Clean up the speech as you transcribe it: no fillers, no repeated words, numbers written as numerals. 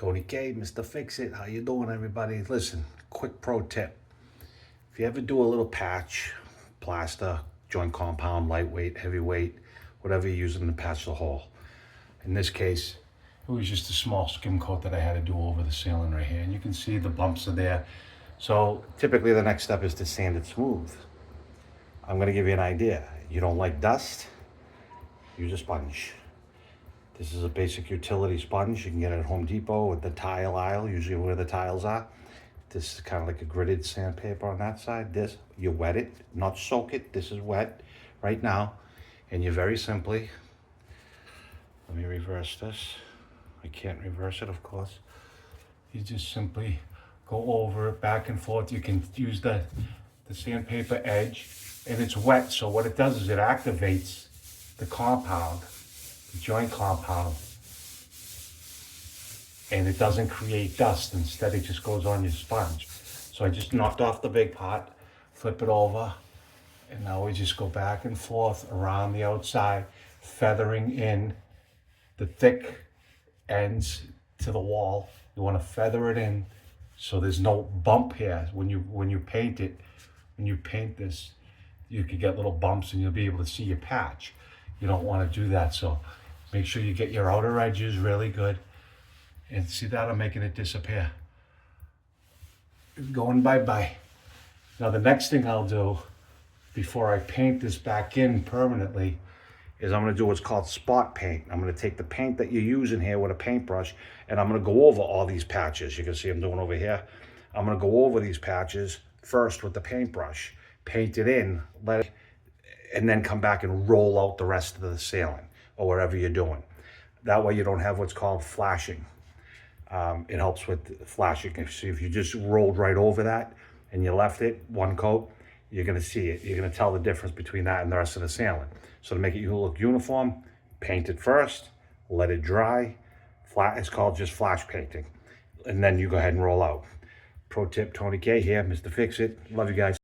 Tony K, Mr. Fix-It. How you doing, everybody? Listen, quick pro tip. If you ever do a little patch, plaster, joint compound, lightweight, heavyweight, whatever you're using to patch the hole. In this case, it was just a small skim coat that I had to do over the ceiling right here. And you can see the bumps are there. So typically the next step is to sand it smooth. I'm gonna give you an idea. You don't like dust? Use a sponge. This is a basic utility sponge. You can get it at Home Depot at the tile aisle, usually where the tiles are. This is kind of like a gritted sandpaper on that side. This, you wet it, not soak it. This is wet right now. And you very simply, let me reverse this. I can't reverse it, of course. You just simply go over it back and forth. You can use the sandpaper edge, and it's wet. So what it does is it activates the compound, the joint compound, and it doesn't create dust. Instead, it just goes on your sponge. So I just knocked off the big part, flip it over, and now we just go back and forth around the outside, feathering in the thick ends to the wall. You want to feather it in so there's no bump here. When you paint it, when you paint this, you could get little bumps and you'll be able to see your patch. You don't want to do that, so make sure you get your outer edges really good. And see that? I'm making it disappear. It's going bye-bye. Now the next thing I'll do before I paint this back in permanently is I'm gonna do what's called spot paint. I'm gonna take the paint that you use in here with a paintbrush and I'm gonna go over all these patches. You can see I'm doing over here. I'm gonna go over these patches first with the paintbrush, paint it in, and then come back and roll out the rest of the ceiling or whatever you're doing. That way you don't have what's called flashing. It helps with flashing. If you just rolled right over that and you left it one coat, you're gonna see it. You're gonna tell the difference between that and the rest of the ceiling. So to make it look uniform, paint it first, let it dry. It's called just flash painting. And then you go ahead and roll out. Pro tip, Tony K here, Mr. Fix-It. Love you guys.